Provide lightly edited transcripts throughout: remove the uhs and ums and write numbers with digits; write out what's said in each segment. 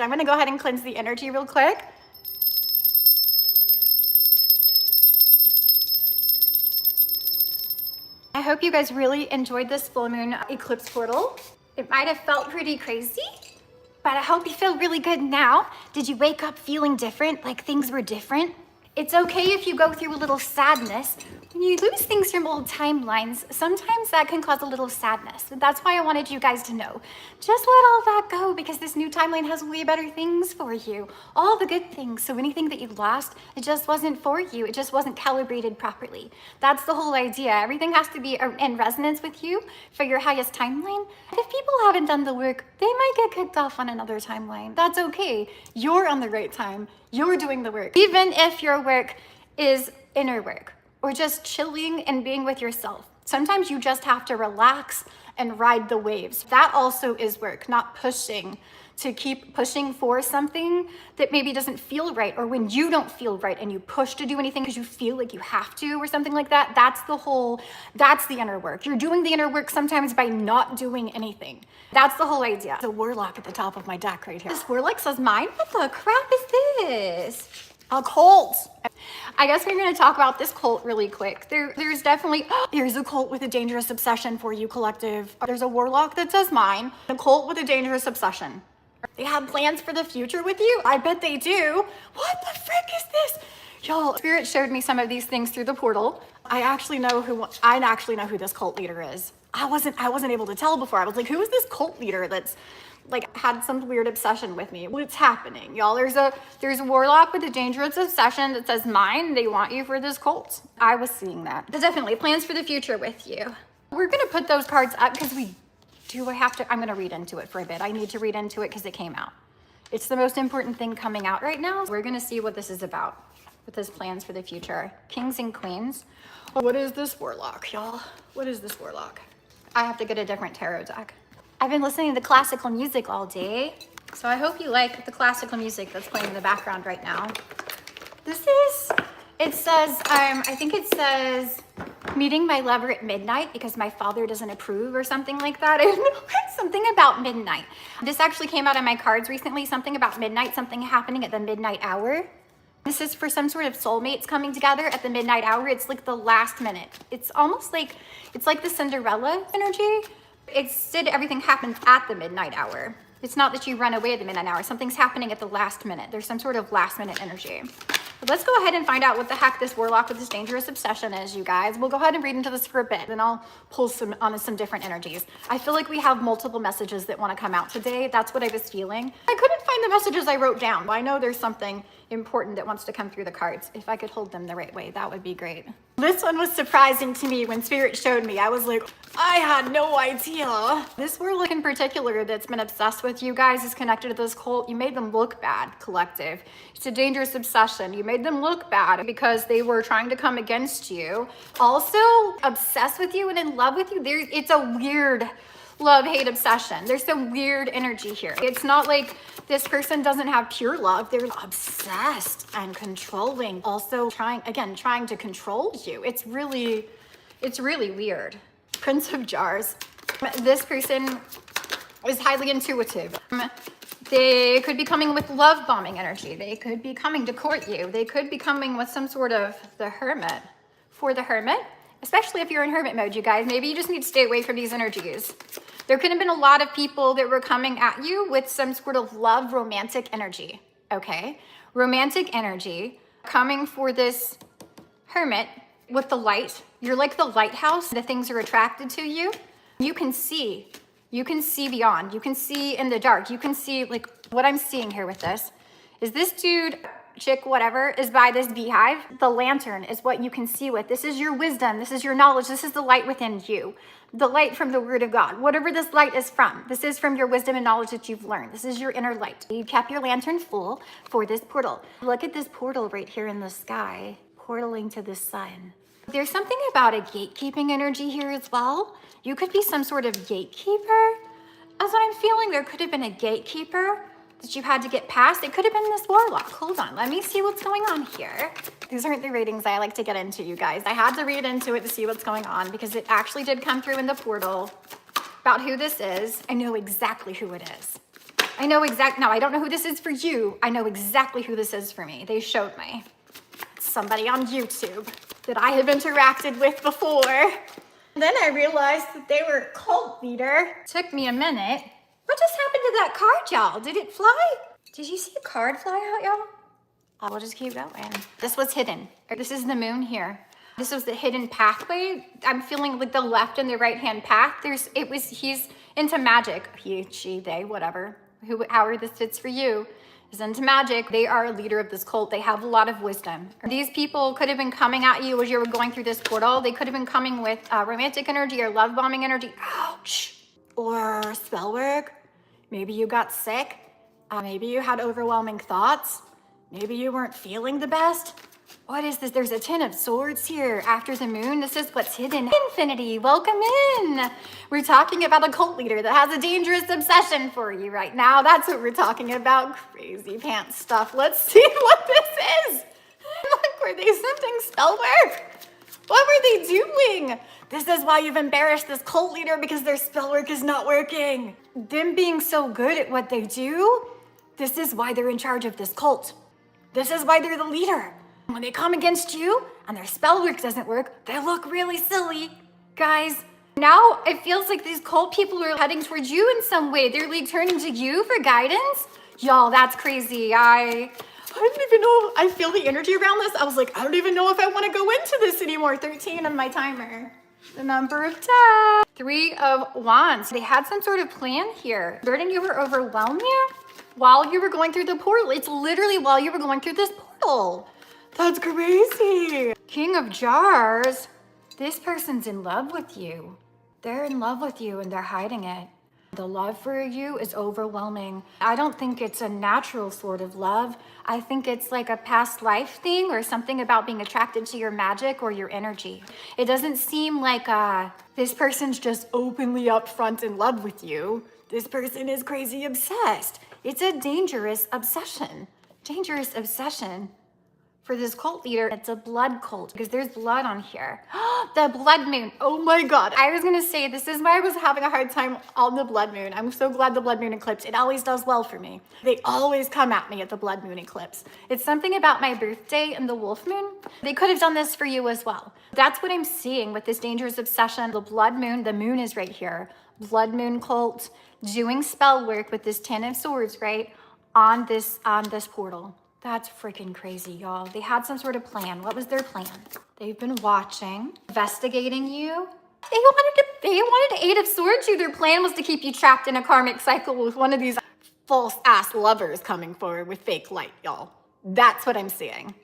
I'm gonna go ahead and cleanse the energy real quick. I hope you guys really enjoyed this full moon eclipse portal. It might have felt pretty crazy, but I hope you feel really good now. Did you wake up feeling different, like things were different? It's okay if you go through a little sadness. When you lose things from old timelines, sometimes that can cause a little sadness. That's why I wanted you guys to know. Just let all that go, because this new timeline has way better things for you. All the good things. So anything that you lost, it just wasn't for you. It just wasn't calibrated properly. That's the whole idea. Everything has to be in resonance with you for your highest timeline. If people haven't done the work, they might get kicked off on another timeline. That's okay. You're on the right time. You're doing the work. Even if your work is inner work or just chilling and being with yourself. Sometimes you just have to relax and ride the waves. That also is work, not pushing to keep pushing for something that maybe doesn't feel right, or when you don't feel right and you push to do anything because you feel like you have to or something like that. That's the inner work. You're doing the inner work sometimes by not doing anything. That's the whole idea. The warlock at the top of my deck right here. This warlock says mine? What the crap is this? Occult. I guess we're going to talk about this cult really quick. There's definitely, here's a cult with a dangerous obsession for you, collective. There's a warlock that says mine, a cult with a dangerous obsession. They have plans for the future with you? I bet they do. What the frick is this? Y'all, Spirit showed me some of these things through the portal. I actually know who this cult leader is. I wasn't able to tell before. I was like, who is this cult leader that's like had some weird obsession with me? What's happening, y'all? There's a warlock with a dangerous obsession that says mine. They want you for this cult. I was seeing that. But definitely plans for the future with you. We're gonna put those cards up because I'm gonna read into it for a bit. I need to read into it because it came out. It's the most important thing coming out right now. We're gonna see what this is about with his plans for the future. Kings and queens. What is this warlock, y'all? What is this warlock? I have to get a different tarot deck. I've been listening to classical music all day, so I hope you like the classical music that's playing in the background right now. It says, I think it says, meeting my lover at midnight because my father doesn't approve or something like that. I don't know, something about midnight. This actually came out on my cards recently, something about midnight, something happening at the midnight hour. This is for some sort of soulmates coming together at the midnight hour. It's like the last minute. It's almost like, it's like the Cinderella energy. Instead, everything happens at the midnight hour. It's not that you run away at the midnight hour. Something's happening at the last minute. There's some sort of last minute energy. But let's go ahead and find out what the heck this warlock with this dangerous obsession is, you guys. We'll go ahead and read into this for a bit, and I'll pull on some different energies. I feel like we have multiple messages that want to come out today. That's what I was feeling. I couldn't find the messages I wrote down. I know there's something important that wants to come through the cards. If I could hold them the right way, that would be great. This one was surprising to me when Spirit showed me. I was like, I had no idea. This warlock in particular that's been obsessed with you guys is connected to this cult. You made them look bad, collective. It's a dangerous obsession. You made them look bad because they were trying to come against you. Also obsessed with you and in love with you. It's a weird love-hate obsession. There's some weird energy here. It's not like this person doesn't have pure love. They're obsessed and controlling. Also trying to control you. It's really weird. Prince of Jars. This person is highly intuitive. They could be coming with love bombing energy. They could be coming to court you. They could be coming with some sort of the hermit. For the hermit, especially if you're in hermit mode, you guys, maybe you just need to stay away from these energies. There could have been a lot of people that were coming at you with some sort of love, romantic energy, okay? Romantic energy coming for this hermit with the light. You're like the lighthouse. The things are attracted to you. You can see beyond. You can see in the dark. You can see, like, what I'm seeing here with this is this dude, chick, whatever, is by this beehive. The lantern is what you can see with. This is your wisdom. This is your knowledge. This is the light within you. The light from the word of God. Whatever this light is from, this is from your wisdom and knowledge that you've learned. This is your inner light. You kept your lantern full for this portal. Look at this portal right here in the sky, portaling to the sun. There's something about a gatekeeping energy here as well. You could be some sort of gatekeeper. That's what I'm feeling. There could have been a gatekeeper that you had to get past. It could have been this warlock. Hold on, let me see what's going on here. These aren't the readings I like to get into, you guys. I had to read into it to see what's going on because it actually did come through in the portal about who this is. I know exactly who it is. I know now I don't know who this is for you. I know exactly who this is for me. They showed me. It's somebody on YouTube that I have interacted with before. Then I realized that they were a cult leader. Took me a minute. What just happened to that card, y'all? Did it fly? Did you see a card fly out, y'all? I will just keep going. This was hidden. This is the moon here. This was the hidden pathway. I'm feeling like the left and the right hand path. He's into magic. He, she, they, whatever. However this fits for you. Is into magic. They are a leader of this cult. They have a lot of wisdom. These people could have been coming at you as you were going through this portal. They could have been coming with romantic energy or love bombing energy. Ouch. Or spell work. Maybe you got sick. Maybe you had overwhelming thoughts. Maybe you weren't feeling the best. What is this? There's a 10 of swords here after the moon. This is what's hidden. Infinity, welcome in. We're talking about a cult leader that has a dangerous obsession for you right now. That's what we're talking about. Crazy pants stuff. Let's see what this is. Look, were they sending spell work? What were they doing? This is why you've embarrassed this cult leader, because their spell work is not working. Them being so good at what they do, this is why they're in charge of this cult. This is why they're the leader. When they come against you and their spell work doesn't work, they look really silly. Guys, now it feels like these cult people are heading towards you in some way. They're like turning to you for guidance. Y'all, that's crazy. I don't even know. I feel the energy around this. I was like, I don't even know if I want to go into this anymore. 13 on my timer. The number of 10. 3 of Wands. They had some sort of plan here. Burden you were overwhelmed you while you were going through the portal. It's literally while you were going through this portal. That's crazy. King of Jars. This person's in love with you. They're in love with you and they're hiding it. The love for you is overwhelming. I don't think it's a natural sort of love. I think it's like a past life thing or something about being attracted to your magic or your energy. It doesn't seem like this person's just openly upfront in love with you. This person is crazy obsessed. It's a dangerous obsession. Dangerous obsession. For this cult leader, it's a blood cult because there's blood on here. The blood moon. Oh my God. I was going to say, this is why I was having a hard time on the blood moon. I'm so glad the blood moon eclipse. It always does well for me. They always come at me at the blood moon eclipse. It's something about my birthday and the wolf moon. They could have done this for you as well. That's what I'm seeing with this dangerous obsession. The blood moon, the moon is right here. Blood moon cult doing spell work with this 10 of swords, right? On this portal. That's freaking crazy, y'all. They had some sort of plan. What was their plan? They've been watching, investigating you. They wanted to 8 of swords you. Their plan was to keep you trapped in a karmic cycle with one of these false ass lovers coming forward with fake light, y'all. That's what I'm seeing.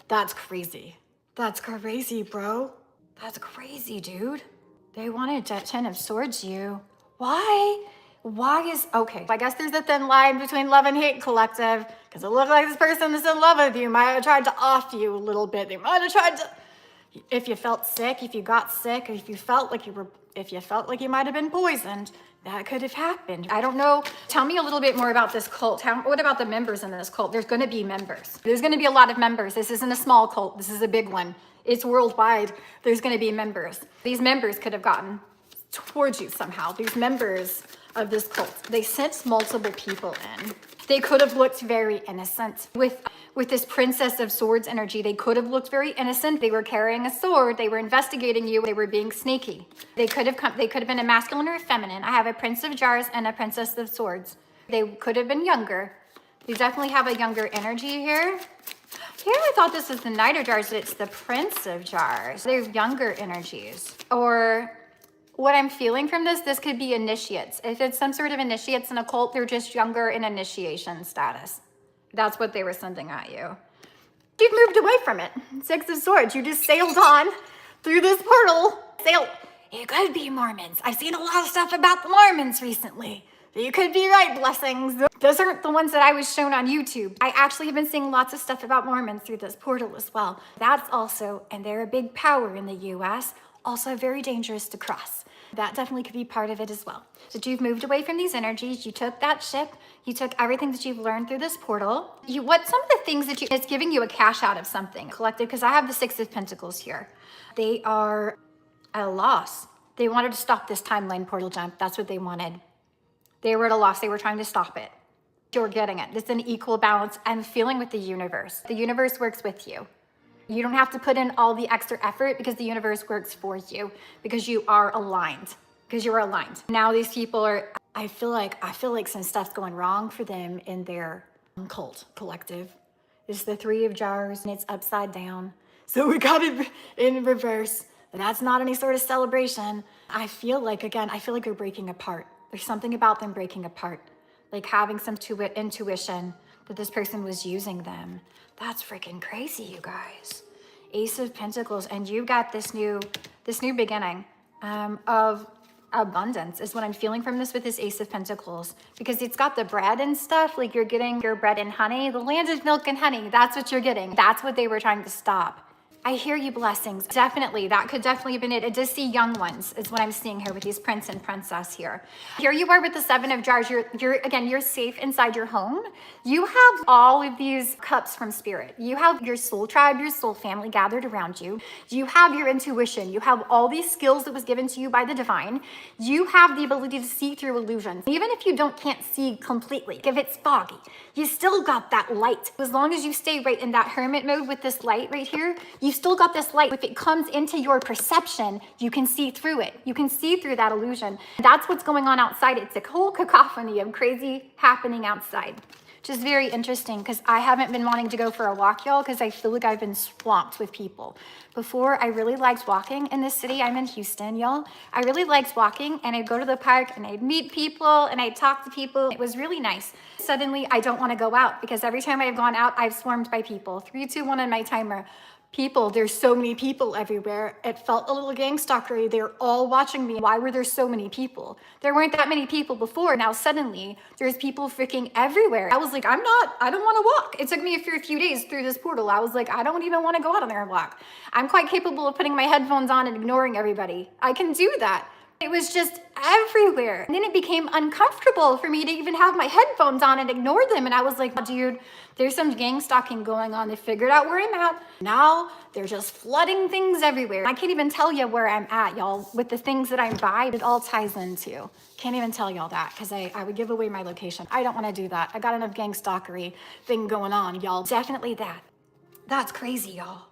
That's crazy. That's crazy, bro. That's crazy, dude. They wanted to 10 of swords you. Why? Okay, I guess there's a thin line between love and hate, collective, because it looked like this person that's in love with you might have tried to off you a little bit. They might have tried to, if you felt sick, if you got sick, if you felt like you might have been poisoned, that could have happened. I don't know. Tell me a little bit more about this cult. What about the members in this cult? There's going to be members. There's going to be a lot of members. This isn't a small cult. This is a big one. It's worldwide. There's going to be members. These members could have gotten towards you somehow. These members of this cult, they sent multiple people in. They could have looked very innocent. With this Princess of Swords energy, they could have looked very innocent. They were carrying a sword. They were investigating you. They were being sneaky. They could have been a masculine or a feminine. I have a Prince of Jars and a Princess of Swords. They could have been younger. They definitely have a younger energy here. Here I thought this was the Knight of Jars, but it's the Prince of Jars. They're younger energies. Or what I'm feeling from this could be initiates. If it's some sort of initiates in a cult, they're just younger in initiation status. That's what they were sending at you. You've moved away from it. 6 of Swords. You just sailed on through this portal. It could be Mormons. I've seen a lot of stuff about the Mormons recently. You could be right, blessings. Those aren't the ones that I was shown on YouTube. I actually have been seeing lots of stuff about Mormons through this portal as well. That's also, and they're a big power in the US, also very dangerous to cross. That definitely could be part of it as well. So you've moved away from these energies. You took that ship. You took everything that you've learned through this portal. What some of the things that it's giving you a cash out of something collective, because I have the 6 of Pentacles here. They are at a loss. They wanted to stop this timeline portal jump. That's what they wanted. They were at a loss. They were trying to stop it. You're getting it. It's an equal balance and feeling with the universe. The universe works with you. You don't have to put in all the extra effort because the universe works for you, because you are aligned. Because you're aligned. Now these people are, I feel like some stuff's going wrong for them in their cult collective. It's the Three of Jars and it's upside down. So we got it in reverse. That's not any sort of celebration. I feel like they're breaking apart. There's something about them breaking apart. Like having some intuition that this person was using them. That's freaking crazy, you guys. Ace of Pentacles, and you got this new beginning of abundance is what I'm feeling from this with this Ace of Pentacles, because it's got the bread and stuff. Like you're getting your bread and honey, the land of milk and honey. That's what you're getting. That's what they were trying to stop. I hear you, blessings. Definitely, that could definitely have been it. I just see young ones is what I'm seeing here with these prince and princess here. Here you are with the Seven of Jars. You're safe inside your home. You have all of these cups from spirit. You have your soul tribe, your soul family gathered around you. You have your intuition. You have all these skills that was given to you by the divine. You have the ability to see through illusions. Even if you can't see completely, if it's foggy, you still got that light. As long as you stay right in that hermit mode with this light right here, you still got this light. If it comes into your perception, you can see through it. You can see through that illusion. That's what's going on outside. It's a whole cacophony of crazy happening outside, which is very interesting because I haven't been wanting to go for a walk, y'all, because I feel like I've been swamped with people. Before, I really liked walking in this city. I'm in Houston, y'all. I really liked walking, and I'd go to the park and I'd meet people and I'd talk to people. It was really nice. Suddenly, I don't want to go out because every time I've gone out, I've swarmed by people. 3, 2, 1 on my timer. People, there's so many people everywhere. It felt a little gang stalkery. They were all watching me. Why were there so many people? There weren't that many people before. Now suddenly there's people freaking everywhere. I was like, I don't want to walk. It took me for a few days through this portal. I was like, I don't even want to go out on there and walk. I'm quite capable of putting my headphones on and ignoring everybody. I can do that. It was just everywhere. And then it became uncomfortable for me to even have my headphones on and ignore them. And I was like, dude, there's some gang stalking going on. They figured out where I'm at. Now they're just flooding things everywhere. I can't even tell you where I'm at, y'all, with the things that I'm by. It all ties into. Can't even tell y'all that because I would give away my location. I don't want to do that. I got enough gang stalkery thing going on, y'all. Definitely that. That's crazy, y'all.